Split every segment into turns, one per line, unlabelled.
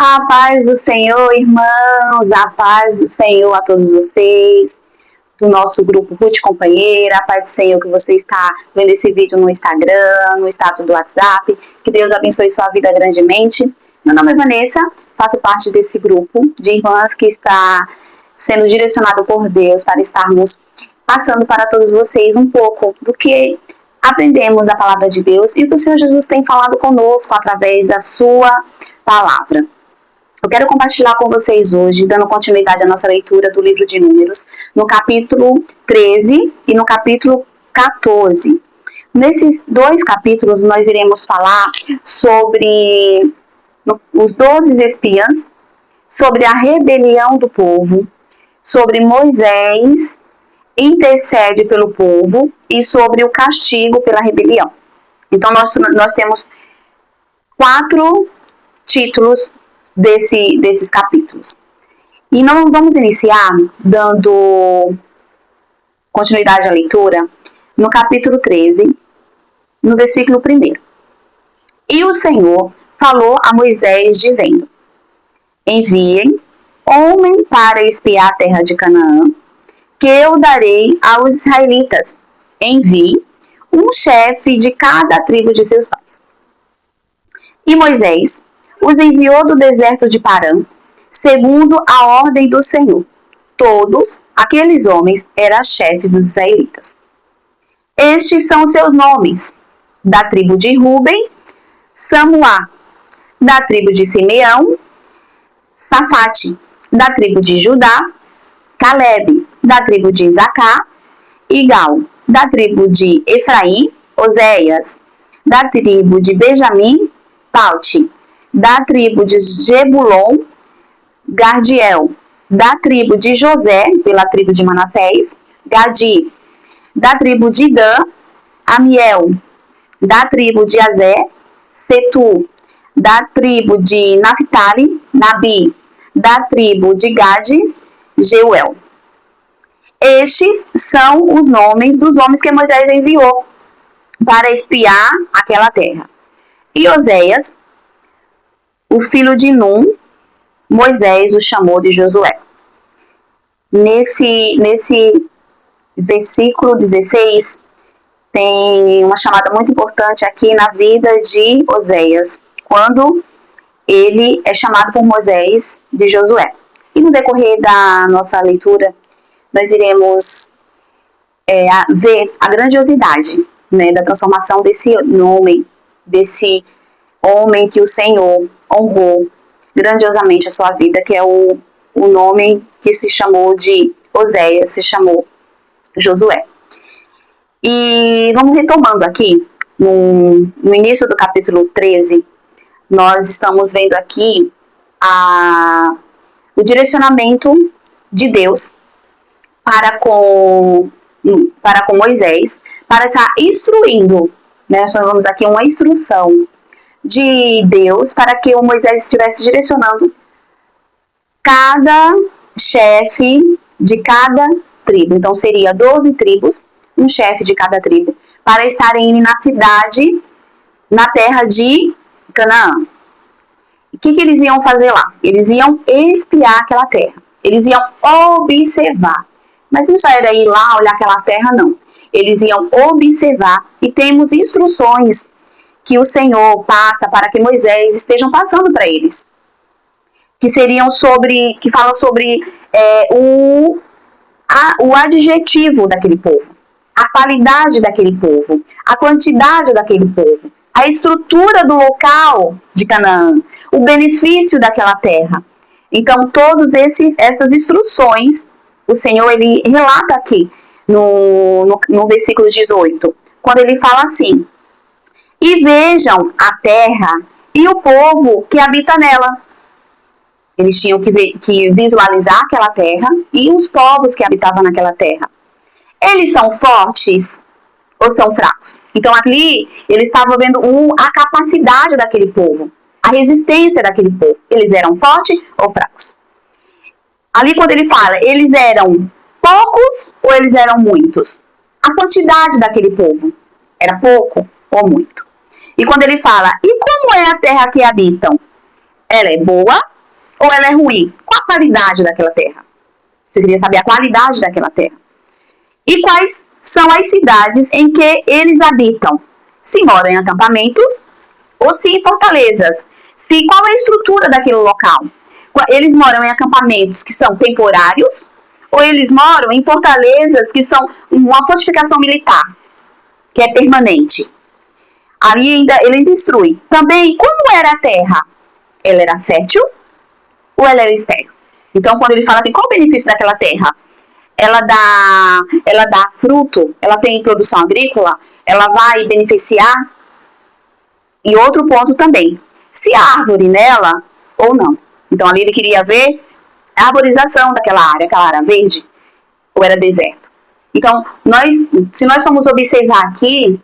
A paz do Senhor, irmãos, a paz do Senhor a todos vocês, do nosso grupo Ruth Companheira, a paz do Senhor que você está vendo esse vídeo no Instagram, no status do WhatsApp, que Deus abençoe sua vida grandemente. Meu nome é Vanessa, faço parte desse grupo de irmãs que está sendo direcionado por Deus para estarmos passando para todos vocês um pouco do que aprendemos da palavra de Deus e o que o Senhor Jesus tem falado conosco através da sua palavra. Eu quero compartilhar com vocês hoje, dando continuidade à nossa leitura do livro de Números, no capítulo 13 e no capítulo 14. Nesses dois capítulos, nós iremos falar sobre os 12 espias, sobre a rebelião do povo, sobre Moisés intercede pelo povo e sobre o castigo pela rebelião. Então, nós temos 4 títulos desses capítulos. E nós vamos iniciar dando continuidade à leitura no capítulo 13, no versículo 1. E o Senhor falou a Moisés dizendo: enviem homem para espiar a terra de Canaã, que eu darei aos israelitas. Envie um chefe de cada tribo de seus pais. E Moisés os enviou do deserto de Parã, segundo a ordem do Senhor. Todos aqueles homens eram chefes dos israelitas. Estes são seus nomes: da tribo de Ruben, Samuá; da tribo de Simeão, Safate; da tribo de Judá, Calebe; da tribo de Isacar, Igal; da tribo de Efraim, Oséias; da tribo de Benjamim, Paute; da tribo de Zebulon, Gardiel; da tribo de José, pela tribo de Manassés, Gadi; da tribo de Dan, Amiel; da tribo de Azer, Setu; da tribo de Naphtali, Nabi; da tribo de Gade, Jeuel. Estes são os nomes dos homens que Moisés enviou para espiar aquela terra. E Oséias, o filho de Num, Moisés o chamou de Josué. Nesse versículo 16, tem uma chamada muito importante aqui na vida de Oséias, quando ele é chamado por Moisés de Josué. E no decorrer da nossa leitura, nós iremos ver a grandiosidade, né, da transformação desse nome, desse homem que o Senhor honrou grandiosamente a sua vida, que é o nome que se chamou de Oséias, se chamou Josué. E vamos retomando aqui, no início do capítulo 13, nós estamos vendo aqui o direcionamento de Deus para com Moisés, para estar instruindo, né? Nós vamos aqui uma instrução de Deus para que o Moisés estivesse direcionando cada chefe de cada tribo. Então seria 12 tribos, um chefe de cada tribo, para estarem na cidade, na terra de Canaã. O que eles iam fazer lá? Eles iam espiar aquela terra. Eles iam observar. Mas não só era ir lá olhar aquela terra, não. Eles iam observar e temos instruções que o Senhor passa para que Moisés estejam passando para eles, que falam sobre o adjetivo daquele povo, a qualidade daquele povo, a quantidade daquele povo, a estrutura do local de Canaã, o benefício daquela terra. Então, todas essas instruções, o Senhor ele relata aqui no versículo 18, quando ele fala assim: e vejam a terra e o povo que habita nela. Eles tinham que visualizar aquela terra e os povos que habitavam naquela terra. Eles são fortes ou são fracos? Então ali eles estavam vendo a capacidade daquele povo, a resistência daquele povo. Eles eram fortes ou fracos? Ali quando ele fala, eles eram poucos ou eles eram muitos? A quantidade daquele povo era pouco ou muito? E quando ele fala, e como é a terra que habitam? Ela é boa ou ela é ruim? Qual a qualidade daquela terra? Você queria saber a qualidade daquela terra. E quais são as cidades em que eles habitam? Se moram em acampamentos ou se em fortalezas? Qual é a estrutura daquele local? Eles moram em acampamentos que são temporários ou eles moram em fortalezas que são uma fortificação militar, que é permanente? Ali ele ainda instrui. Também, como era a terra? Ela era fértil ou ela era estéril? Então, quando ele fala assim, qual o benefício daquela terra? Ela dá fruto, ela tem produção agrícola, ela vai beneficiar. E outro ponto também, se há árvore nela ou não. Então, ali ele queria ver a arborização daquela área, aquela área verde, ou era deserto. Então, se nós formos observar aqui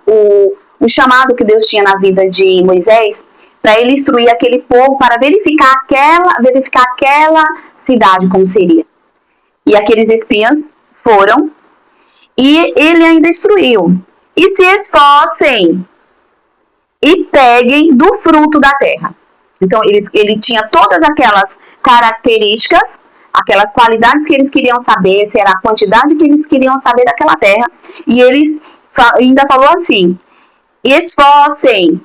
o chamado que Deus tinha na vida de Moisés, para ele instruir aquele povo para verificar aquela cidade como seria. E aqueles espias foram e ele ainda instruiu. E se esforcem e peguem do fruto da terra. Então ele tinha todas aquelas características, aquelas qualidades que eles queriam saber, se era a quantidade que eles queriam saber daquela terra. E eles ainda falou assim, esforcem,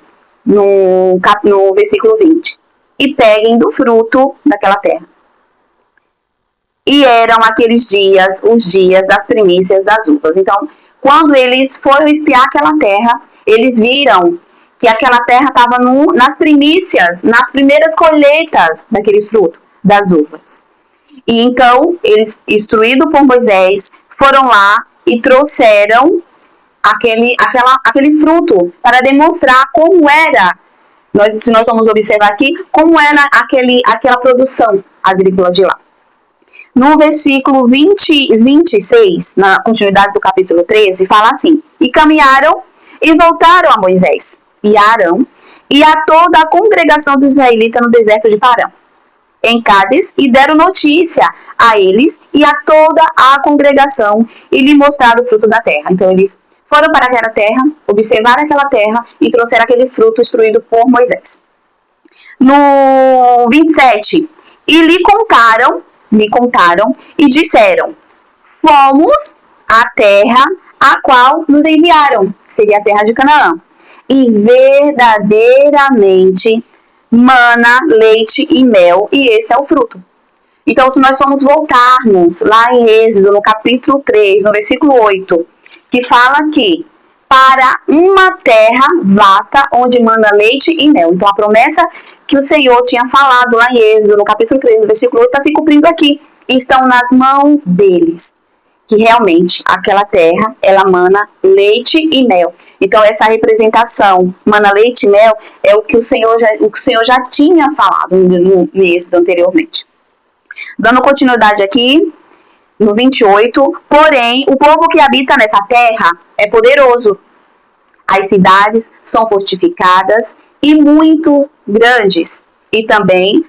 no versículo 20, e peguem do fruto daquela terra. E eram aqueles dias, os dias das primícias das uvas. Então, quando eles foram espiar aquela terra, eles viram que aquela terra estava nas primícias, nas primeiras colheitas daquele fruto, das uvas. E então, eles, instruídos por Moisés, foram lá e trouxeram aquele fruto para demonstrar como era, se nós vamos observar aqui, como era aquela produção agrícola de lá. No versículo 26, na continuidade do capítulo 13, fala assim, e caminharam e voltaram a Moisés e a Arão e a toda a congregação dos israelitas no deserto de Parã, em Cádiz, e deram notícia a eles e a toda a congregação e lhe mostraram o fruto da terra. Então eles foram para aquela terra, observaram aquela terra e trouxeram aquele fruto instruído por Moisés. No 27, e lhe contaram e disseram, fomos à terra a qual nos enviaram, que seria a terra de Canaã, e verdadeiramente mana, leite e mel, e esse é o fruto. Então, se nós formos voltarmos lá em Êxodo, no capítulo 3, no versículo 8, que fala que para uma terra vasta onde mana leite e mel. Então, a promessa que o Senhor tinha falado lá em Êxodo, no capítulo 3, no versículo 8, está se cumprindo aqui. Estão nas mãos deles. Que realmente aquela terra, ela mana leite e mel. Então, essa representação, mana leite e mel, é o que o Senhor já tinha falado no Êxodo anteriormente. Dando continuidade aqui, no 28, porém, o povo que habita nessa terra é poderoso. As cidades são fortificadas e muito grandes. E também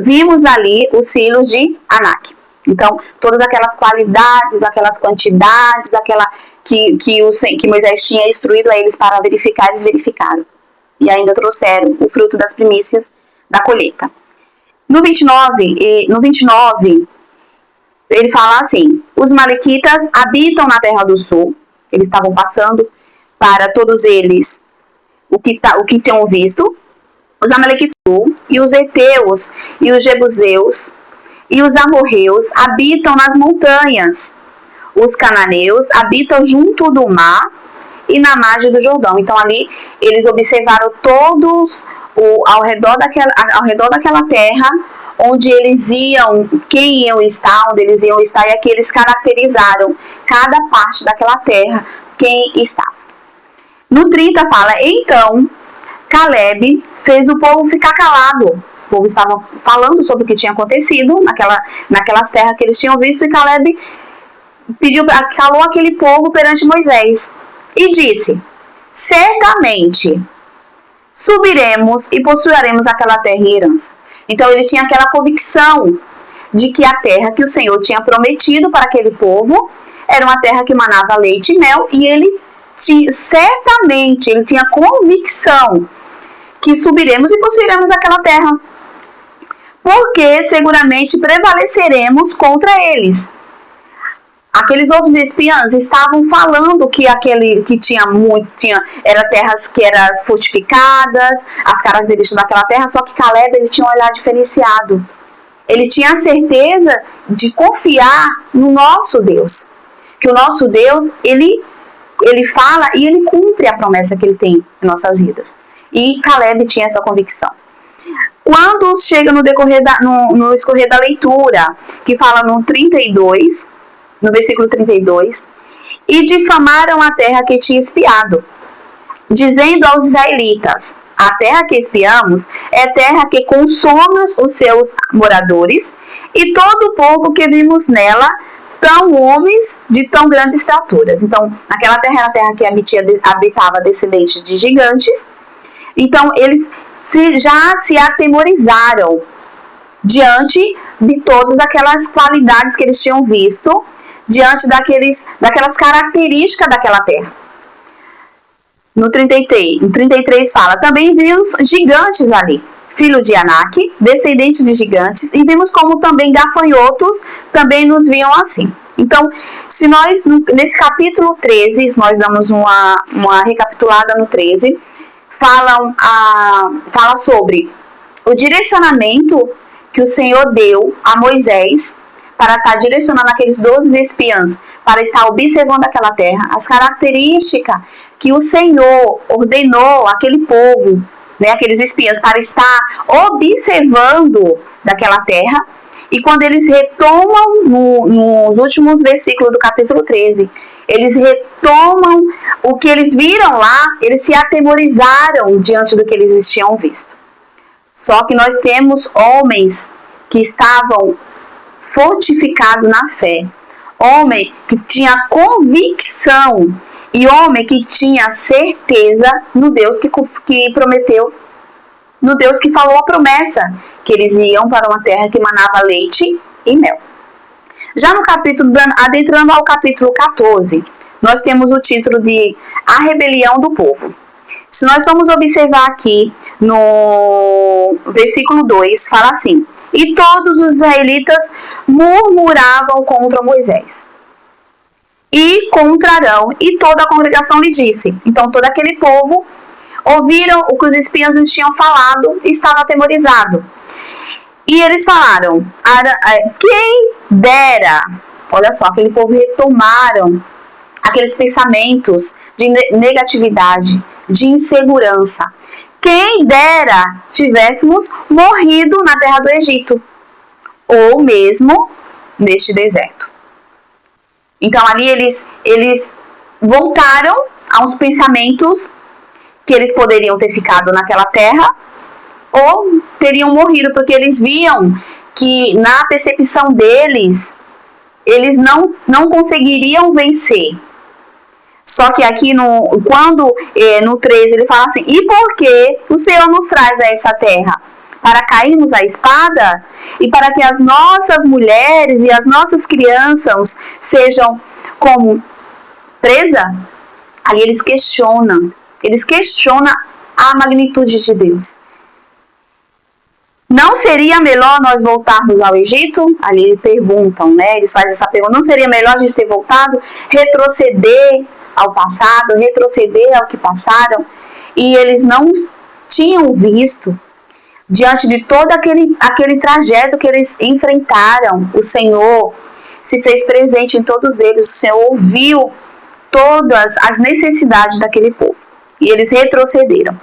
vimos ali os filhos de Anak. Então, todas aquelas qualidades, aquelas quantidades, que Moisés tinha instruído a eles para verificar, eles verificaram. E ainda trouxeram o fruto das primícias da colheita. No 29, ele fala assim, os malequitas habitam na terra do sul, eles estavam passando para todos eles o que tinham visto, os amalequitas do sul, e os heteus, e os jebuseus, e os amorreus habitam nas montanhas, os cananeus habitam junto do mar e na margem do Jordão. Então ali eles observaram todos ao redor daquela terra, onde eles iam, quem iam estar, onde eles iam estar, e aqui eles caracterizaram cada parte daquela terra, quem estava. No 30 fala, então Caleb fez o povo ficar calado. O povo estava falando sobre o que tinha acontecido naquelas terras que eles tinham visto, e Caleb calou aquele povo perante Moisés e disse, certamente subiremos e possuiremos aquela terra em herança. Então ele tinha aquela convicção de que a terra que o Senhor tinha prometido para aquele povo era uma terra que manava leite e mel, e ele tinha convicção que subiremos e possuiremos aquela terra. porque seguramente prevaleceremos contra eles. Aqueles outros espiãs estavam falando que aquele que era terras que eram fortificadas, as características daquela terra, só que Caleb ele tinha um olhar diferenciado. Ele tinha a certeza de confiar no nosso Deus, que o nosso Deus ele fala e ele cumpre a promessa que ele tem em nossas vidas. E Caleb tinha essa convicção. Quando chega no escorrer da leitura, que fala no 32, no versículo 32, e difamaram a terra que tinha espiado, dizendo aos israelitas: a terra que espiamos é terra que consome os seus moradores, e todo o povo que vimos nela, tão homens de tão grandes estaturas. Então, aquela terra era a terra que habitava descendentes de gigantes. Então, eles já se atemorizaram diante de todas aquelas qualidades que eles tinham visto, diante daquelas características daquela terra. No 33 fala: também vimos gigantes ali, filho de Anak, descendente de gigantes, e vimos como também gafanhotos também nos viam assim. Então, se nós, nesse capítulo 13, nós damos uma recapitulada no 13, fala sobre o direcionamento que o Senhor deu a Moisés para estar direcionando aqueles 12 espiãs, para estar observando aquela terra, as características que o Senhor ordenou àquele povo, né, aqueles espiãs, para estar observando daquela terra. E quando eles retomam nos últimos versículos do capítulo 13, eles retomam o que eles viram lá, eles se atemorizaram diante do que eles tinham visto. Só que nós temos homens que estavam fortificados na fé, homem que tinha convicção e homem que tinha certeza no Deus que prometeu, no Deus que falou a promessa, que eles iam para uma terra que manava leite e mel. Já no capítulo, adentrando ao capítulo 14, nós temos o título de A Rebelião do Povo. Se nós formos observar aqui no versículo 2, fala assim: e todos os israelitas murmuravam contra Moisés e contra Arão, e toda a congregação lhe disse. Então todo aquele povo ouviram o que os espiãs lhes tinham falado e estava atemorizado. E eles falaram: quem dera, olha só, aquele povo retomaram aqueles pensamentos de negatividade, de insegurança. Quem dera tivéssemos morrido na terra do Egito, ou mesmo neste deserto. Então ali eles voltaram a uns pensamentos que eles poderiam ter ficado naquela terra ou teriam morrido, porque eles viam que na percepção deles, eles não conseguiriam vencer. Só que aqui quando no 13 ele fala assim: e por que o Senhor nos traz a essa terra? Para cairmos à espada? E para que as nossas mulheres e as nossas crianças sejam como presa? Ali eles questionam a magnitude de Deus. Não seria melhor nós voltarmos ao Egito? Ali perguntam, né? Eles fazem essa pergunta: não seria melhor a gente ter voltado, retroceder ao passado, retroceder ao que passaram? E eles não tinham visto, diante de todo aquele trajeto que eles enfrentaram, o Senhor se fez presente em todos eles, o Senhor ouviu todas as necessidades daquele povo. E eles retrocederam.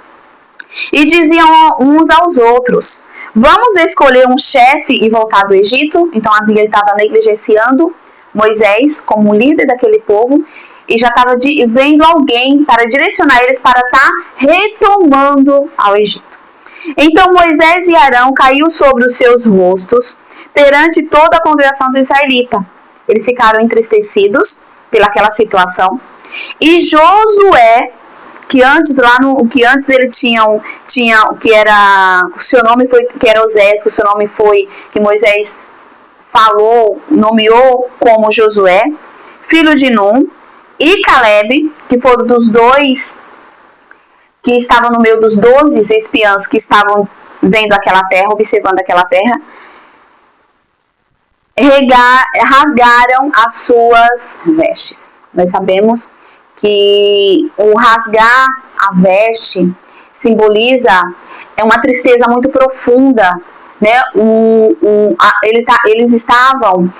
E diziam uns aos outros: vamos escolher um chefe e voltar do Egito? Então ele estava negligenciando Moisés como líder daquele povo e já estava vendo alguém para direcionar eles para estar retomando ao Egito. Então Moisés e Arão caiu sobre os seus rostos perante toda a congregação do israelita. Eles ficaram entristecidos pelaquela situação. E Josué, que antes ele tinha que era o seu nome foi que era Osés, que o seu nome foi que Moisés nomeou como Josué, filho de Num, e Caleb, que foram dos dois que estavam no meio dos 12 espiãs que estavam vendo aquela terra, observando aquela terra, rasgaram as suas vestes. Nós sabemos que o rasgar a veste simboliza uma tristeza muito profunda, né? Eles estavam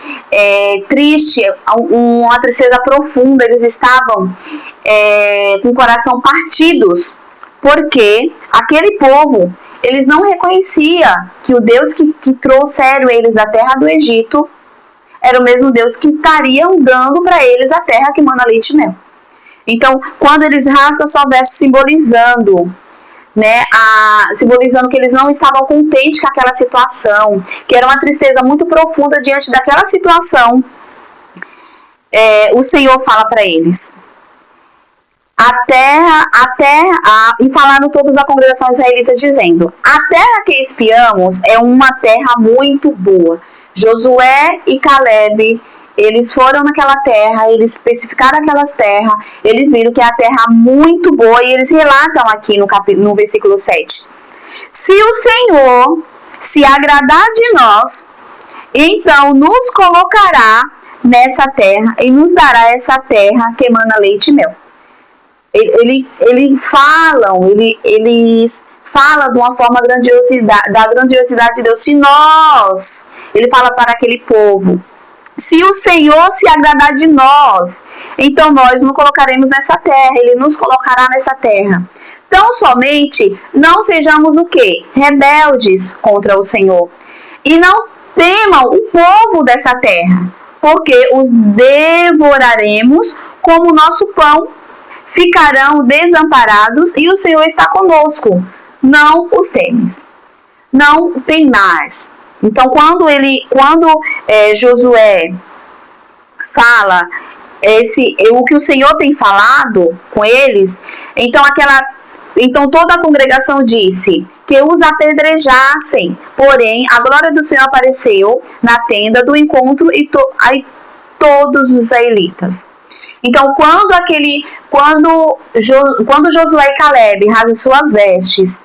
tristes, uma tristeza profunda, eles estavam com o coração partidos, porque aquele povo, eles não reconheciam que o Deus que trouxeram eles da terra do Egito era o mesmo Deus que estaria dando para eles a terra que mana leite e mel. Então, quando eles rasgam a sua veste, simbolizando, né, simbolizando que eles não estavam contentes com aquela situação, que era uma tristeza muito profunda diante daquela situação, o Senhor fala para eles: e falaram todos da congregação israelita, dizendo: a terra que espiamos é uma terra muito boa. Josué e Caleb, eles foram naquela terra, eles especificaram aquelas terras, eles viram que é a terra muito boa, e eles relatam aqui no versículo 7. Se o Senhor se agradar de nós, então nos colocará nessa terra e nos dará essa terra que emana leite e mel. Eles falam de uma forma da grandiosidade de Deus. Se nós, ele fala para aquele povo, se o Senhor se agradar de nós, então nós nos colocaremos nessa terra, ele nos colocará nessa terra. Tão somente não sejamos o quê? Rebeldes contra o Senhor. E não temam o povo dessa terra, porque os devoraremos como nosso pão. Ficarão desamparados e o Senhor está conosco. Não os temes. Não temas. Então, quando Josué fala o que o Senhor tem falado com eles, então toda a congregação disse que os apedrejassem. Porém, a glória do Senhor apareceu na tenda do encontro e todos os israelitas. Então, quando Josué e Caleb rasgam suas vestes,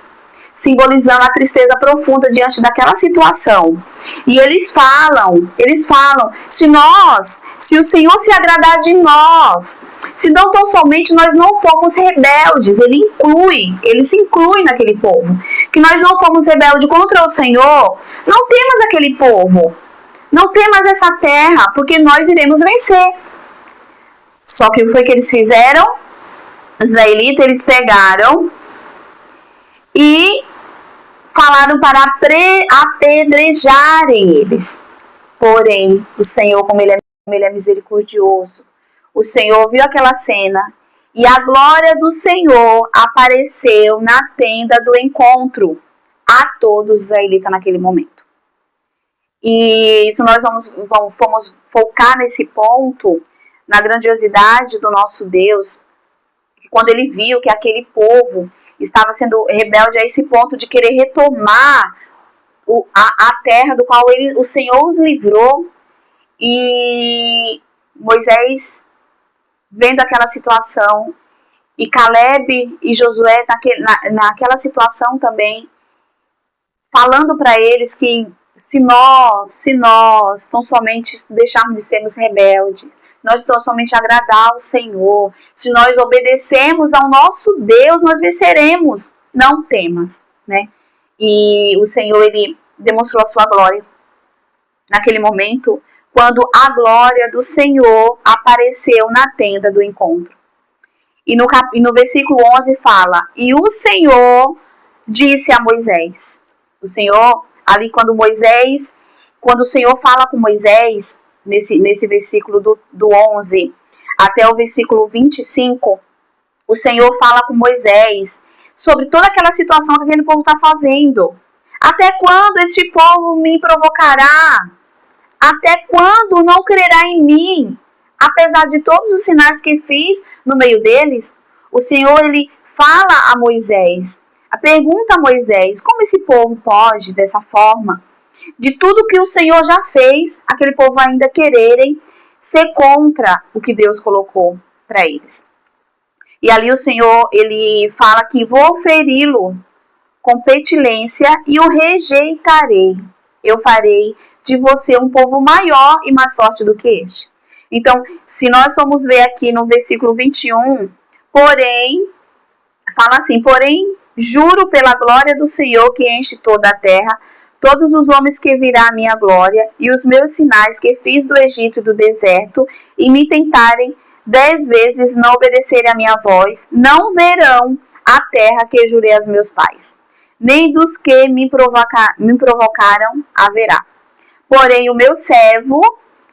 simbolizando a tristeza profunda diante daquela situação, e eles falam, se o Senhor se agradar de nós, se não tão somente nós não fomos rebeldes, ele se inclui naquele povo, que nós não fomos rebeldes contra o Senhor, não temas aquele povo, não temas essa terra, porque nós iremos vencer. Só que o que foi que eles fizeram? Os israelitas, eles pegaram e falaram para apedrejarem eles. Porém, o Senhor, como ele é misericordioso, o Senhor viu aquela cena e a glória do Senhor apareceu na tenda do encontro a todos os israelitas naquele momento. E se nós vamos focar nesse ponto, na grandiosidade do nosso Deus, quando ele viu que aquele povo estava sendo rebelde a esse ponto de querer retomar a terra do qual o Senhor os livrou, e Moisés, vendo aquela situação, e Caleb e Josué naquela situação também, falando para eles que se nós tão somente deixarmos de sermos rebeldes, nós tão somente agradar ao Senhor, se nós obedecemos ao nosso Deus, nós venceremos. Não temas, né? E o Senhor, ele demonstrou a sua glória naquele momento, quando a glória do Senhor apareceu na tenda do encontro. E no versículo 11 fala: e o Senhor disse a Moisés. O Senhor, ali quando o Senhor fala com Moisés, nesse versículo do 11 até o versículo 25, o Senhor fala com Moisés sobre toda aquela situação que aquele povo está fazendo. Até quando este povo me provocará? Até quando não crerá em mim? Apesar de todos os sinais que fiz no meio deles, o Senhor, ele fala a Moisés, pergunta a Moisés, como esse povo pode, dessa forma, de tudo que o Senhor já fez, aquele povo ainda quererem ser contra o que Deus colocou para eles. E ali o Senhor, ele fala que vou feri-lo com petilência e o rejeitarei. Eu farei de você um povo maior e mais forte do que este. Então, se nós formos ver aqui no versículo 21, porém, fala assim, porém, juro pela glória do Senhor que enche toda a terra, todos os homens que virá a minha glória e os meus sinais que fiz do Egito e do deserto e me tentarem 10 vezes não obedecerem a minha voz, não verão a terra que jurei aos meus pais, nem dos que me provocaram haverá. Porém, o meu servo,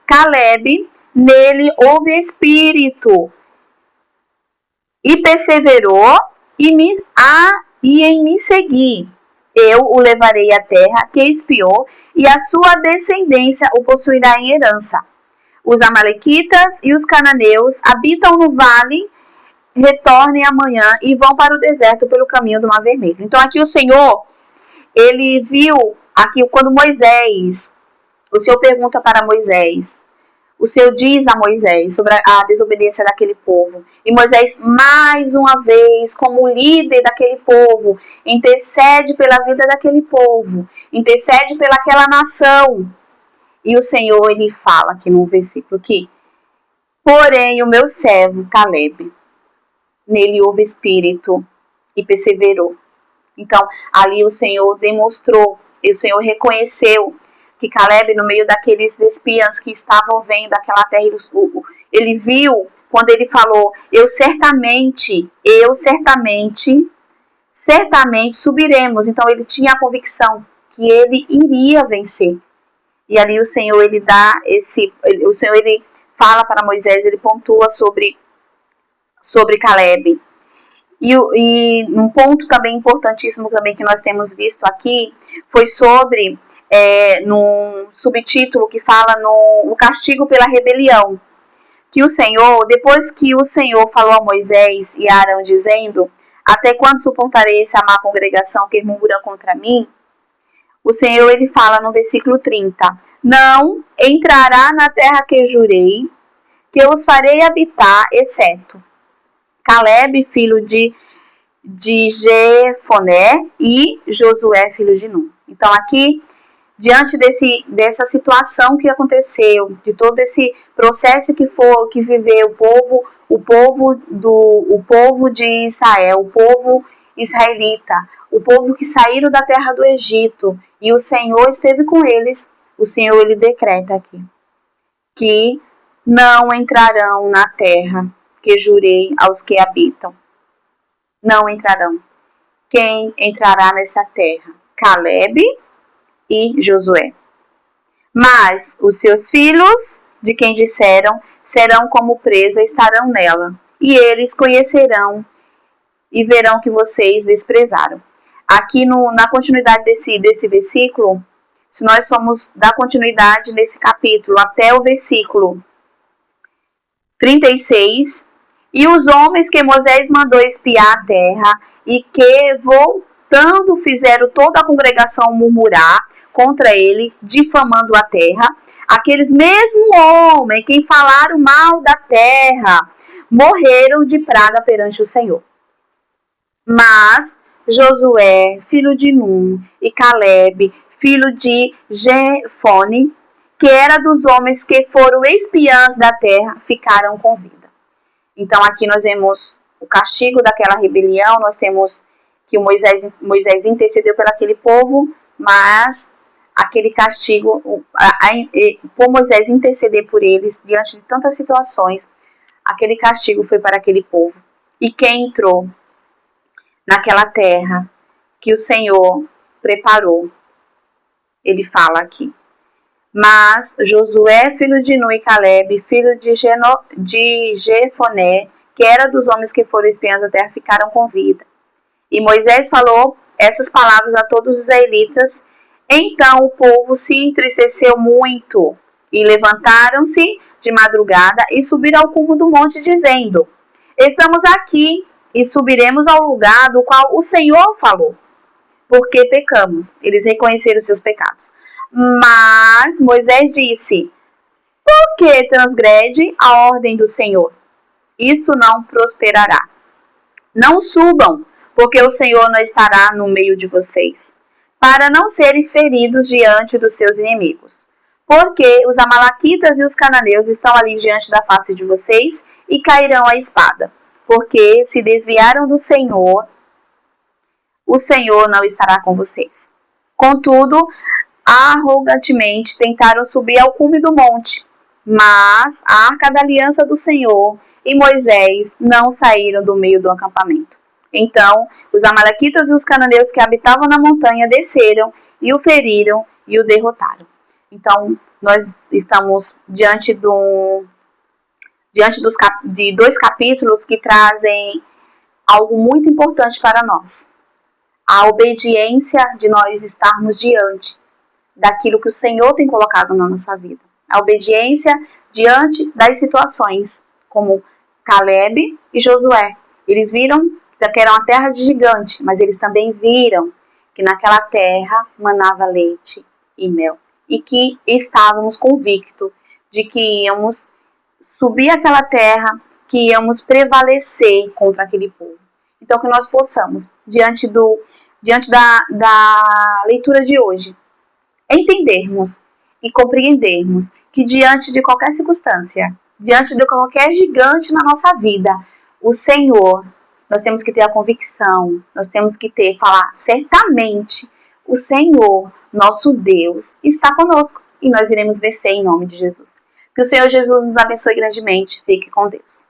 Caleb, nele houve espírito e perseverou e em me seguir. Eu o levarei à terra que espiou e a sua descendência o possuirá em herança. Os amalequitas e os cananeus habitam no vale, retornem amanhã e vão para o deserto pelo caminho do Mar Vermelho. Então aqui o Senhor, ele viu, aqui quando Moisés, o Senhor pergunta para Moisés, o Senhor diz a Moisés sobre a desobediência daquele povo. E Moisés, mais uma vez, como líder daquele povo, intercede pela vida daquele povo, intercede pelaquela nação. E o Senhor, ele fala aqui no versículo que, porém, o meu servo, Caleb, nele houve espírito e perseverou. Então, ali o Senhor demonstrou, e o Senhor reconheceu que Caleb, no meio daqueles espiãs que estavam vendo aquela terra, ele viu quando ele falou, eu certamente subiremos. Então ele tinha a convicção que ele iria vencer. E ali o Senhor, ele fala para Moisés, ele pontua sobre Caleb. E um ponto também importantíssimo também que nós temos visto aqui foi sobre num subtítulo que fala no castigo pela rebelião, que o Senhor, depois que o Senhor falou a Moisés e a Arão dizendo, até quando suportarei essa má congregação que murmura contra mim, o Senhor, ele fala no versículo 30, não entrará na terra que jurei, que eu os farei habitar, exceto Caleb, filho de Jefoné, e Josué, filho de Nun. Então aqui, diante dessa situação que aconteceu, de todo esse processo que viveu o povo de Israel, o povo israelita, o povo que saíram da terra do Egito, e o Senhor esteve com eles, o Senhor, ele decreta aqui, que não entrarão na terra que jurei aos que habitam. Não entrarão. Quem entrará nessa terra? Caleb e Josué. Mas os seus filhos, de quem disseram, serão como presa, estarão nela. E eles conhecerão e verão que vocês desprezaram. Aqui na continuidade desse versículo, se nós somos dar continuidade nesse capítulo até o versículo 36, e os homens que Moisés mandou espiar a terra, e que voltando fizeram toda a congregação murmurar contra ele, difamando a terra, aqueles mesmos homens que falaram mal da terra, morreram de praga perante o Senhor. Mas Josué, filho de Nun, e Caleb, filho de Jefone, que era dos homens que foram espiãs da terra, ficaram com vida. Então aqui nós vemos o castigo daquela rebelião, nós temos que Moisés intercedeu por aquele povo, mas aquele castigo, por Moisés interceder por eles, diante de tantas situações, aquele castigo foi para aquele povo. E quem entrou naquela terra que o Senhor preparou, ele fala aqui. Mas Josué, filho de Nun, e Caleb, filho de Jefoné, que era dos homens que foram espiãs da terra, ficaram com vida. E Moisés falou essas palavras a todos os israelitas. Então o povo se entristeceu muito, e levantaram-se de madrugada e subiram ao cume do monte, dizendo, estamos aqui e subiremos ao lugar do qual o Senhor falou, porque pecamos. Eles reconheceram seus pecados. Mas Moisés disse, por que transgrede a ordem do Senhor? Isto não prosperará. Não subam, porque o Senhor não estará no meio de vocês, para não serem feridos diante dos seus inimigos. Porque os amalequitas e os cananeus estão ali diante da face de vocês e cairão à espada. Porque se desviaram do Senhor, o Senhor não estará com vocês. Contudo, arrogantemente tentaram subir ao cume do monte, mas a arca da aliança do Senhor e Moisés não saíram do meio do acampamento. Então, os amalequitas e os cananeus que habitavam na montanha desceram e o feriram e o derrotaram. Então, nós estamos diante de dois capítulos que trazem algo muito importante para nós. A obediência de nós estarmos diante daquilo que o Senhor tem colocado na nossa vida. A obediência diante das situações, como Caleb e Josué. Eles viram que era uma terra de gigante, mas eles também viram que naquela terra manava leite e mel. E que estávamos convictos de que íamos subir aquela terra, que íamos prevalecer contra aquele povo. Então, que nós possamos, diante da leitura de hoje, entendermos e compreendermos que diante de qualquer circunstância, diante de qualquer gigante na nossa vida, o Senhor, nós temos que ter a convicção, nós temos que falar certamente, o Senhor, nosso Deus, está conosco e nós iremos vencer em nome de Jesus. Que o Senhor Jesus nos abençoe grandemente. Fique com Deus.